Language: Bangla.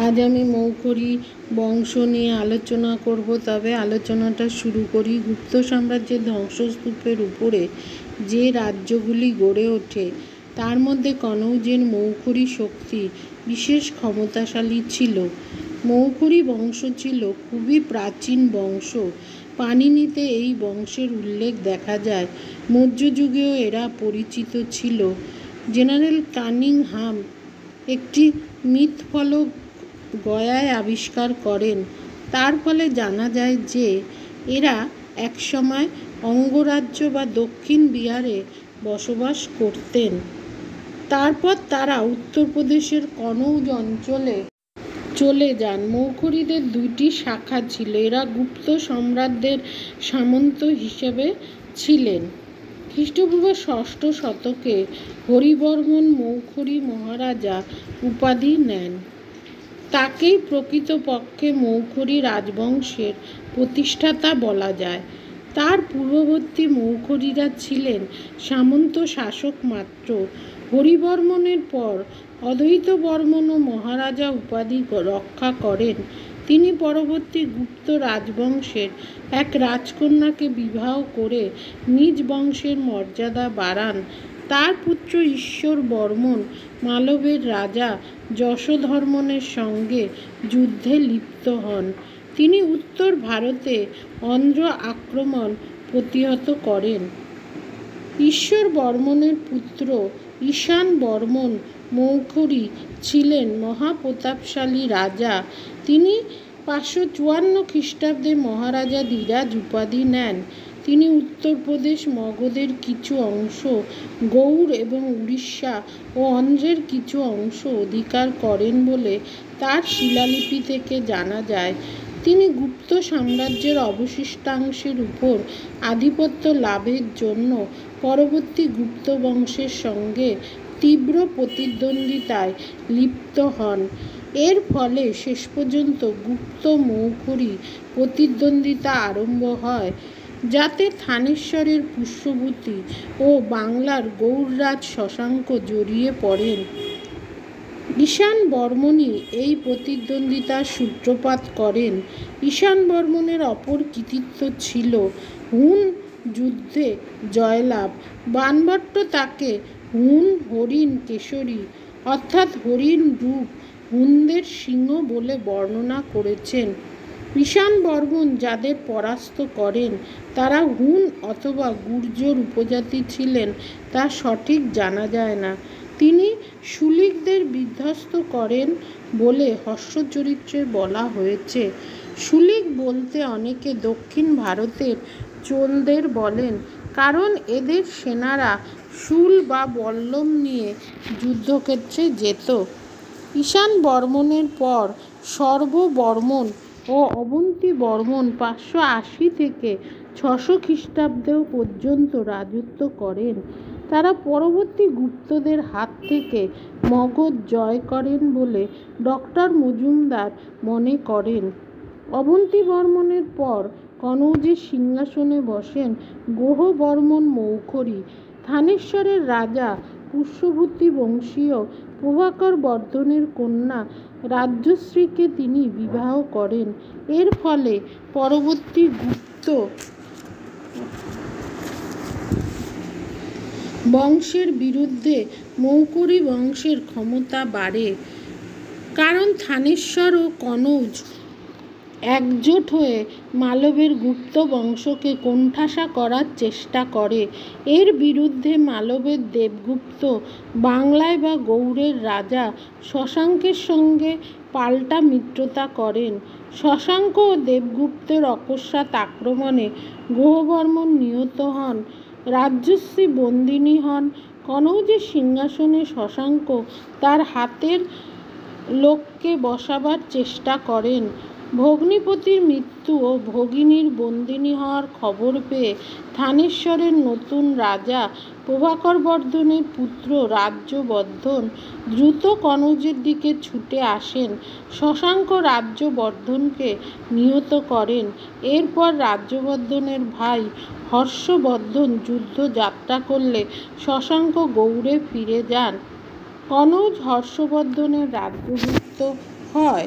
আজ আমি মৌখরী বংশ নিয়ে আলোচনা করব। তবে আলোচনাটা শুরু করি গুপ্ত সাম্রাজ্যের ধ্বংসস্তূপের উপরে যে রাজ্যগুলি গড়ে ওঠে তার মধ্যে কনৌজের মৌখরী শক্তি বিশেষ ক্ষমতাশালী ছিল। মৌখরী বংশ ছিল খুবই প্রাচীন বংশ। পাণিনিতে এই বংশের উল্লেখ দেখা যায়। মধ্যযুগেও এরা পরিচিত ছিল। জেনারেল কানিংহাম একটি মৃৎফলক গয়ায় আবিষ্কার করেন। তার ফলে জানা যায় যে এরা একসময় অঙ্গরাজ্য বা দক্ষিণ বিহারে বসবাস করতেন। তারপর তারা উত্তরপ্রদেশের কনৌজ অঞ্চলে চলে যান। মৌখরীদের দুইটি শাখা ছিল। এরা গুপ্ত সম্রাটদের সামন্ত হিসেবে ছিলেন। খ্রিস্টপূর্ব ষষ্ঠ শতকে হরিবর্মন মৌখরী মহারাজা উপাধি নেন। তাকেই প্রকৃতপক্ষে মৌখরী রাজবংশের প্রতিষ্ঠাতা বলা যায়। তার পূর্ববর্তী মৌখরীরা ছিলেন সামন্ত শাসক মাত্র। হরিবর্মনের পর অদ্বৈতবর্মনও মহারাজা উপাধি রক্ষা করেন। তিনি পরবর্তী গুপ্ত রাজবংশের এক রাজকন্যাকে বিবাহ করে নিজ বংশের মর্যাদা বাড়ান। তার পুত্র ঈশ্বর বর্মন মালবের রাজা যশোধর্মনের সঙ্গে যুদ্ধে লিপ্ত হন। তিনি উত্তর ভারতে অন্ধ্র আক্রমণ প্রতিহত করেন। ঈশ্বর বর্মনের পুত্র ঈশান বর্মন মৌখরী ছিলেন মহাপ্রতাপশালী রাজা। তিনি 554 খ্রিস্টাব্দে মহারাজা ধীরাজ উপাধি নেন। তিনি উত্তরপ্রদেশ, মগধের কিছু অংশ, গৌড় এবং উড়িষ্যা ও অন্ধ্রের কিছু অংশ অধিকার করেন বলে তার শিলালিপি থেকে জানা যায়। তিনি গুপ্ত সাম্রাজ্যের অবশিষ্টাংশের উপর আধিপত্য লাভের জন্য পরবর্তী গুপ্ত বংশের সঙ্গে তীব্র প্রতিদ্বন্দ্বিতায় লিপ্ত হন। এর ফলে শেষ পর্যন্ত গুপ্ত মৌখরী প্রতিদ্বন্দ্বিতা আরম্ভ হয়, যাতে থানেশ্বরের পুষ্যভূতি ও বাংলার গৌড়রাজ শশাঙ্ক জড়িয়ে পড়েন। ঈশান বর্মনই এই প্রতিদ্বন্দ্বিতার সূত্রপাত করেন। ঈশান বর্মনের অপর কৃতিত্ব ছিল হুন যুদ্ধে জয়লাভ। বাণভট্ট তাকে হুন হরিণ কেশরী অর্থাৎ হরিণ রূপ হুনদের সিংহ বলে বর্ণনা করেছেন। ঈশান বর্মন যাদের পরাস্ত করেন তারা হুন অথবা গুর্জর উপজাতি ছিলেন তা সঠিক জানা যায় না। তিনি শুলিকদের বিধ্বস্ত করেন বলে হর্ষচরিত্রে বলা হয়েছে। শুলিক বলতে অনেকে দক্ষিণ ভারতের চোলদের বলেন, কারণ এদের সেনারা শুল বা বল্লম নিয়ে যুদ্ধক্ষেত্রে যেত। ঈশান বর্মনের পর সর্ববর্মন ও অবন্তী বর্মন 580 থেকে 600 খ্রিস্টাব্দ পর্যন্ত রাজত্ব করেন। তারা পরবর্তী গুপ্তদের হাত থেকে মগধ জয় করেন বলে ডক্টর মজুমদার মনে করেন। অবন্তী বর্মনের পর কনৌজের সিংহাসনে বসেন গ্রহবর্মন মৌখরী। থানেশ্বরের রাজা পুষ্যভূতি বংশীয় প্রভাকর বর্ধনের কন্যা রাজ্যশ্রীকে তিনি বিবাহ করেন। এর ফলে পরবর্তী গুপ্ত বংশের বিরুদ্ধে মৌখরী বংশের ক্ষমতা বাড়ে, কারণ থানেশ্বর ও কনৌজ একজোট হয়ে মালবের গুপ্ত বংশকে কোণঠাসা করার চেষ্টা করে। এর বিরুদ্ধে মালবের দেবগুপ্ত বাংলায় বা গৌড়ের রাজা শশাঙ্কের সঙ্গে পাল্টা মিত্রতা করেন। শশাঙ্ক ও দেবগুপ্তের অকস্মাৎ আক্রমণে গ্রহবর্মন নিহত হন, রাজ্যশ্রী বন্দিনী হন। কনৌজের সিংহাসনে শশাঙ্ক তার হাতের লোককে বসাবার চেষ্টা করেন। ভগ্নিপতির মৃত্যু ও ভগিনীর বন্দিনী হওয়ার খবর পেয়ে থানেশ্বরের নতুন রাজা প্রভাকর বর্ধনের পুত্র রাজ্যবর্ধন দ্রুত কনৌজের দিকে ছুটে আসেন। শশাঙ্ক রাজ্যবর্ধনকে নিহত করেন। এরপর রাজ্যবর্ধনের ভাই হর্ষবর্ধন যুদ্ধ যাত্রা করলে শশাঙ্ক গৌড়ে ফিরে যান। কনৌজ হর্ষবর্ধনের রাজ্যভুক্ত হয়।